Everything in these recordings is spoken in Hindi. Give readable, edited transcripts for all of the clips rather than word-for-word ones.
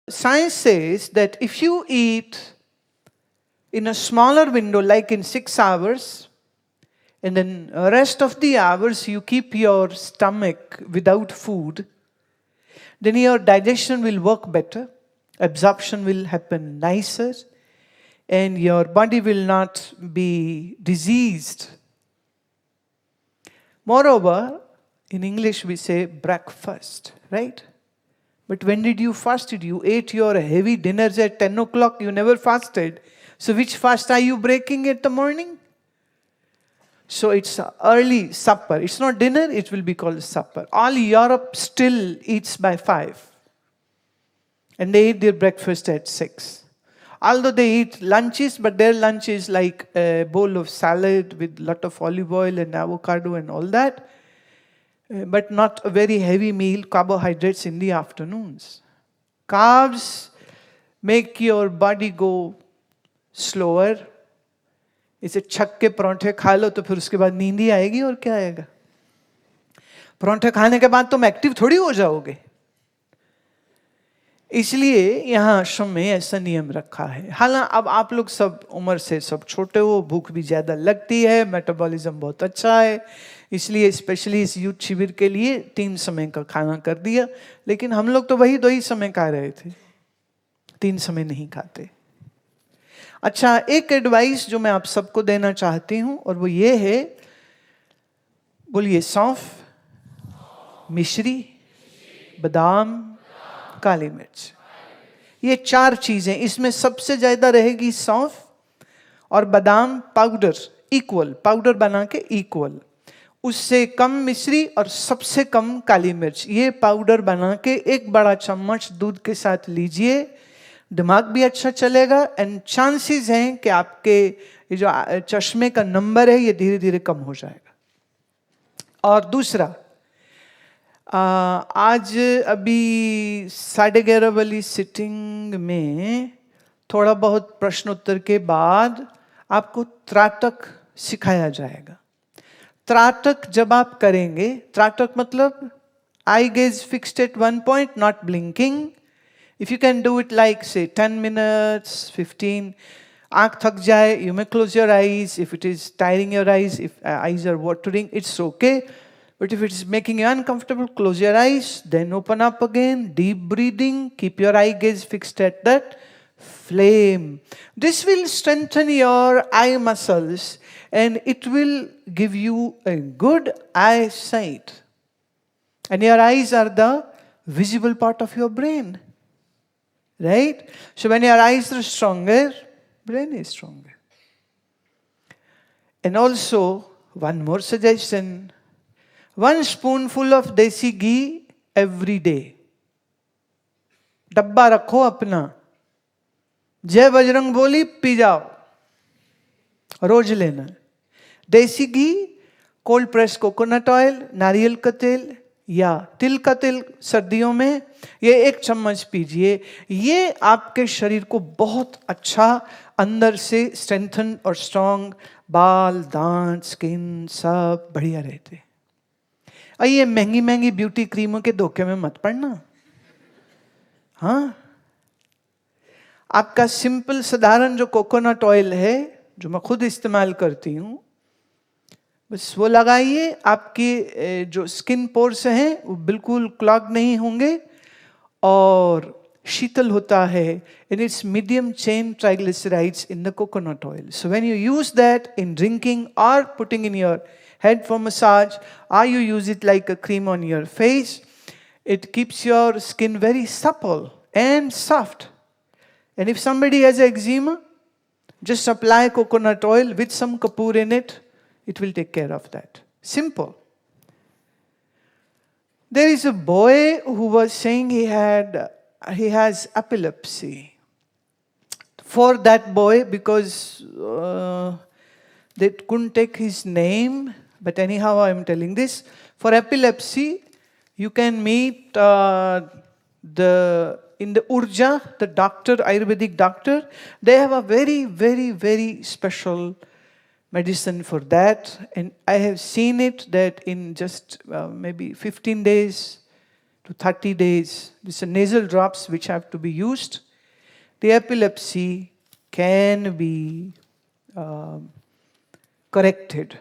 Science says that if you eat in a smaller window, like in 6 hours, and then rest of the hours you keep your stomach without food, then your digestion will work better, absorption will happen nicer, and your body will not be diseased. Moreover, in English we say breakfast, right? But when did you fasted? You ate your heavy dinners at 10 o'clock, you never fasted. So which fast are you breaking at the morning? So it's early supper. It's not dinner, it will be called supper. All Europe still eats by 5. And they eat their breakfast at 6. Although they eat lunches, but their lunch is like a bowl of salad with lot of olive oil and avocado and all that. But not a very heavy meal, carbohydrates in the afternoons. Carbs make your body go slower. इसे छक के परोंठे खा लो तो फिर उसके बाद नींद ही आएगी और क्या आएगा? परोंठे खाने के बाद तुम एक्टिव थोड़ी हो जाओगे. इसलिए यहाँ आश्रम में ऐसा नियम रखा है. हालांकि अब आप लोग सब उम्र से सब छोटे हो, भूख भी ज़्यादा लगती है, मेटाबॉलिज्म बहुत अच्छा है, इसलिए स्पेशली इस यूथ शिविर के लिए 3 समय का खाना कर दिया. लेकिन हम लोग तो वही 2 ही समय खा रहे थे, 3 समय नहीं खाते. अच्छा, एक एडवाइस जो मैं आप सबको देना चाहती हूँ और वो ये है, बोलिए, सौंफ, मिश्री, बादाम, काली मिर्च, ये 4 चीजें. इसमें सबसे ज्यादा रहेगी सौंफ और बादाम पाउडर, इक्वल पाउडर बना के इक्वल. उससे कम मिश्री और सबसे कम काली मिर्च. ये पाउडर बना के 1 बड़ा चम्मच दूध के साथ लीजिए. दिमाग भी अच्छा चलेगा एंड चांसेस हैं कि आपके ये जो चश्मे का नंबर है ये धीरे धीरे कम हो जाएगा. और दूसरा, आज अभी 11:30 वाली सिटिंग में थोड़ा बहुत प्रश्न उत्तर के बाद आपको त्राटक सिखाया जाएगा. त्राटक जब आप करेंगे, त्राटक मतलब eye gaze fixed at 1 point, not blinking. If you can do it like say 10 minutes, 15, आँख थक जाए, you may close your eyes. If it is tiring your eyes, if eyes are watering, it's okay. But if it's making you uncomfortable, close your eyes, then open up again, deep breathing, keep your eye gaze fixed at that flame. This will strengthen your eye muscles and it will give you a good eyesight. And your eyes are the visible part of your brain. Right? So when your eyes are stronger, brain is stronger. And also, one more suggestion, 1 spoonful of desi ghee every day. डब्बा रखो अपना, जय बजरंग बोली पी जाओ, रोज लेना. देसी घी, कोल्ड प्रेस कोकोनट ऑयल, नारियल का तेल या तिल का तेल सर्दियों में, ये 1 चम्मच पीजिए. ये आपके शरीर को बहुत अच्छा अंदर से स्ट्रेंथन और स्ट्रॉन्ग, बाल, दांत, स्किन सब बढ़िया रहते. और ये महंगी महंगी ब्यूटी क्रीमों के धोखे में मत पड़ना. हाँ, आपका सिंपल साधारण जो कोकोनट ऑयल है, जो मैं खुद इस्तेमाल करती हूँ, बस वो लगाइए. आपकी जो स्किन पोर्स हैं वो बिल्कुल क्लॉग नहीं होंगे और शीतल होता है. And it's medium chain triglycerides in the coconut oil. So when you use that in drinking or putting in your head for massage, or you use it like a cream on your face, it keeps your skin very supple and soft. And if somebody has eczema, just apply coconut oil with some kapoor in it. It will take care of that. Simple. There is a boy who was saying he has epilepsy. For that boy, because they couldn't take his name, but anyhow I am telling this. For epilepsy, you can meet in the Urja, the doctor, Ayurvedic doctor. They have a very, very, very special medicine for that. And I have seen it that in just maybe 15 days, to 30 days. These are nasal drops which have to be used. The epilepsy can be corrected.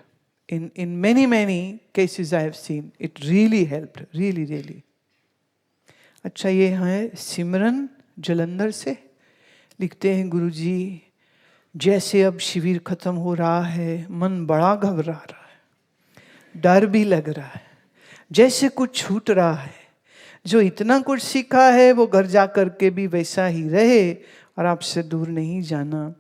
In many cases I have seen. It really helped. Really. अच्छा, ये है सिमरन जलंधर से. लिखते हैं, गुरुजी जैसे अब शिविर खत्म हो रहा है, मन बड़ा घबरा रहा है, डर भी लग रहा है, जैसे कुछ छूट रहा है. जो इतना कुछ सीखा है वो घर जा करके भी वैसा ही रहे और आपसे दूर नहीं जाना.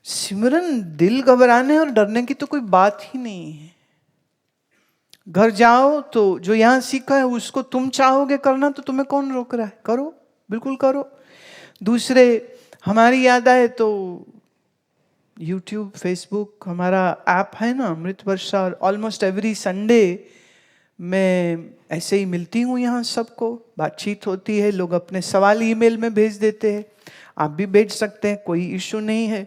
सिमरन, दिल घबराने और डरने की तो कोई बात ही नहीं है. घर जाओ तो जो यहाँ सीखा है उसको तुम चाहोगे करना तो तुम्हें कौन रोक रहा है? करो, बिल्कुल करो. दूसरे, हमारी याद आए तो YouTube, Facebook, हमारा ऐप है ना अमृत वर्षा, और ऑलमोस्ट एवरी संडे मैं ऐसे ही मिलती हूँ यहाँ सबको, बातचीत होती है, लोग अपने सवाल ईमेल में भेज देते हैं, आप भी भेज सकते हैं, कोई इशू नहीं है.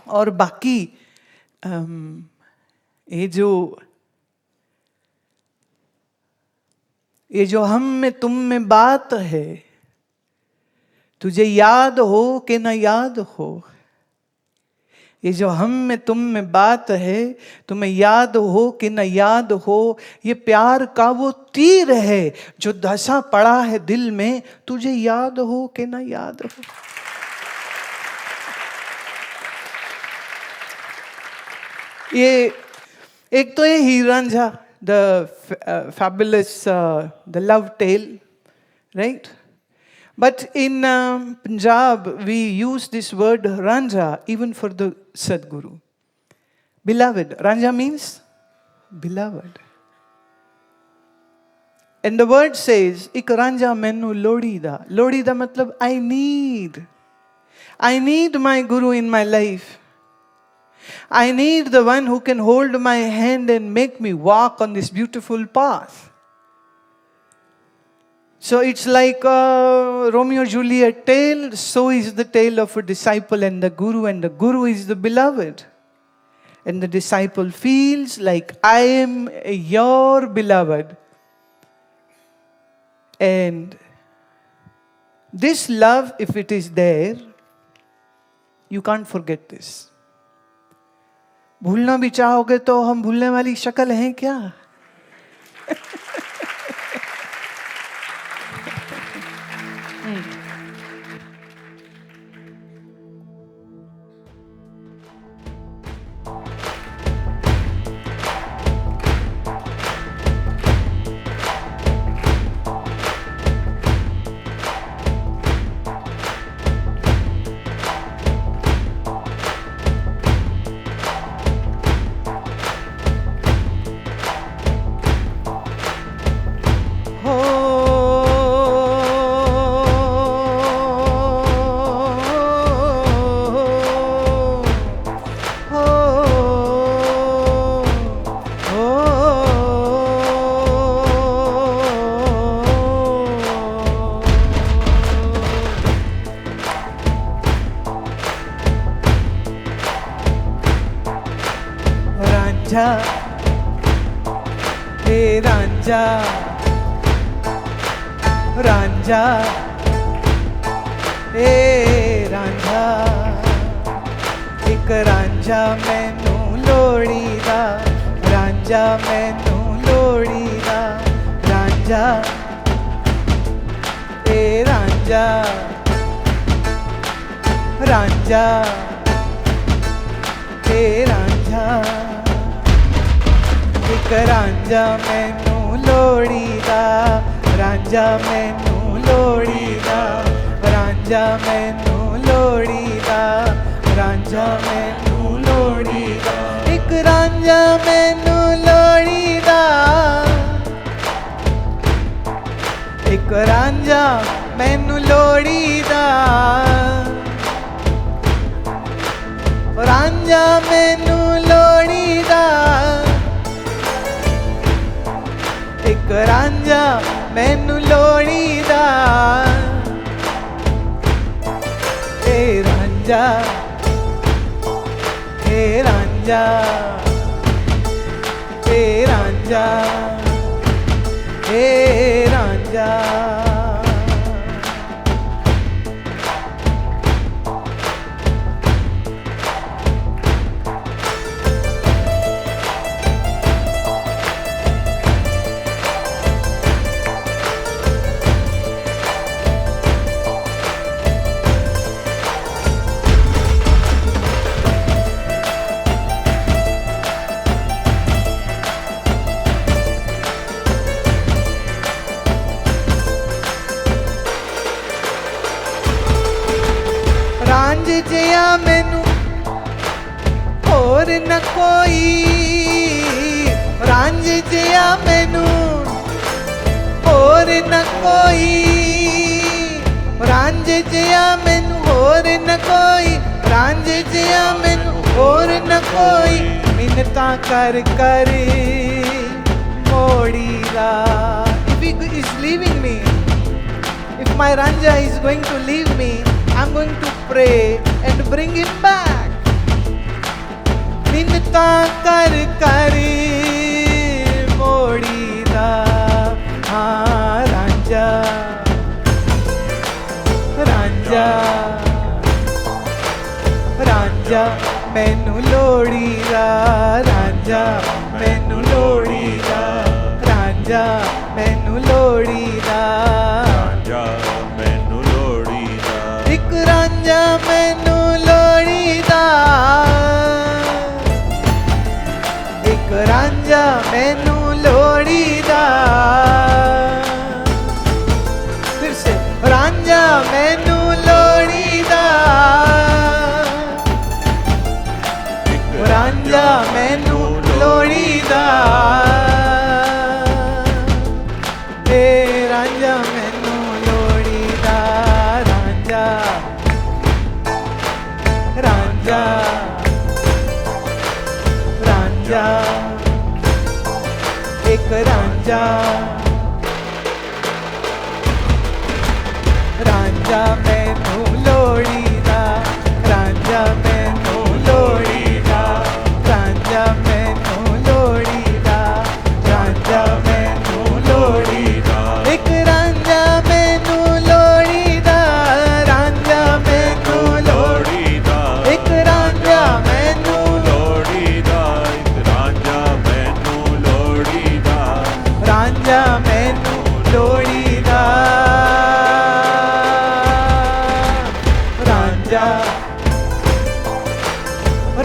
और बाकी ये जो हम में तुम में बात है, तुझे याद हो कि न याद हो, ये जो हम में तुम में बात है, तुम्हें याद हो कि न याद हो, ये प्यार का वो तीर है जो धंसा पड़ा है दिल में, तुझे याद हो कि न याद हो. ये एक तो ये हीर Ranjha, the fabulous the love tale, right? But in Punjab we use this word Ranjha even for the Sadguru. Beloved. Ranjha means beloved. And the word says, Ik Ranjha menu lodida. Lodida matlab I need my Guru in my life. I need the one who can hold my hand and make me walk on this beautiful path. So it's like a Romeo-Juliet tale, so is the tale of a disciple and the Guru is the beloved. And the disciple feels like I am your beloved. And this love, if it is there, you can't forget this. भूलना भी चाहोगे तो हम भूलने वाली शक्ल हैं क्या? रांझा ए रांझा एक रांझा मैनू लोड़ीदा रांझा मैनू लोड़ीदा रांझा ए रांझा रांझा ए रांझा एक रांझा मैनू लोड़ीदा रांझा मैनू लोड़ीदा रांझा मैनू लोड़ीदा रांझा मैनू लोड़ीदा एक रांझा मैनू लोड़ीदा एक रांझा मैनू लोड़ीदा रांझा मैनू लोड़ीदा एक रांझा मैनू लोड़ीदा ए रांझा ए रांझा ए रांझा ए रांझा। रांझिया मैनू होर न कोई, रांझिया मैनू होर न कोई, रांझिया मैनू होर न कोई, रांझिया मैनू होर न कोई, मिन्नतां कर कर मोड़ी दा। If he is leaving me, if my Ranja is going to leave me, I'm going to pray and bring him back. मिन्नता कर कर मोड़ी दा, हाँ रांझा रांझा रांझा मैनू लोड़ी दा, रांझा मैनू लोड़ी दा, रांझा मैनू लोड़ी दा, रांझा मैनू लोड़ी दा, एक रांझा मैनू लोड़ी दा, एक रांझा मैनू लोड़ी दा। फिर से रांझा मैनू लोड़ी दा, रांझा मैनू लोड़ी दा, ए रांझा मैनू लोड़ी दा, रांझा रांझा रांझा एक रांझा, रांझा मैनू लोड़ी दा, रांझा मैनू लोड़ी दा, रांझा मैनू लोड़ी दा, रांझा मैनू लोड़ी दा, एक रांझा मैनू लोड़ी दा, रांझा मैनू लोड़ी दा, एक रांझा मैनू लोड़ी दा, एक रांझा मैनू लोड़ी दा, रांझा मैनू लोड़ी दा, रांझा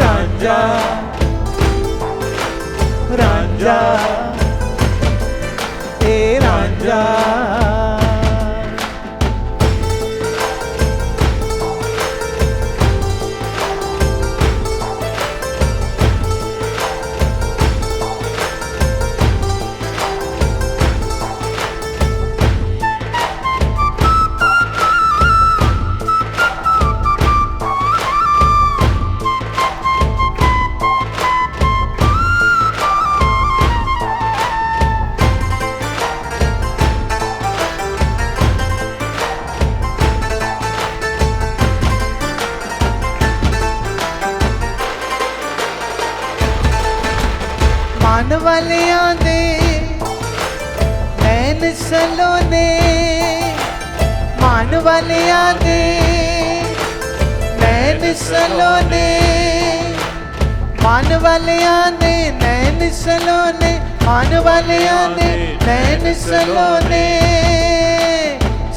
रांझा रांझा ए रांझा। मान वालियां दे नैन सलोने, मान वालियां दे नैन सलोने, मान वालियां दे नैन सलोने, मान वालियां दे नैन सलोने,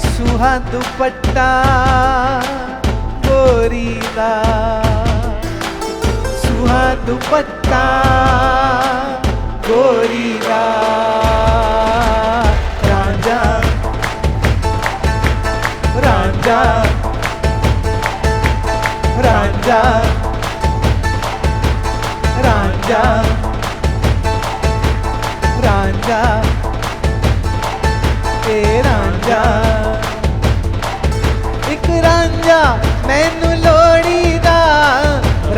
सुहा दुपट्टा गोरी दा, सुहा दुपट्टा गोरी दा, रांझा रांझा रांझा रांझा रांझा ए रांझा, एक रांझा मैनू लोड़ी दा,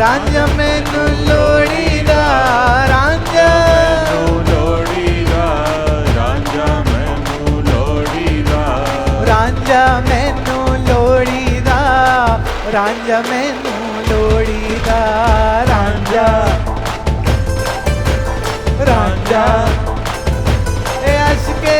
रांझा मैनू लोड़ी दा, रांझा लोड़ी दा, रांझा मैनू लोड़ी दा, रांझा मैनू लोड़ी दा, रांझा मैनू लोड़ी दा, रांझा रांझा ए अस के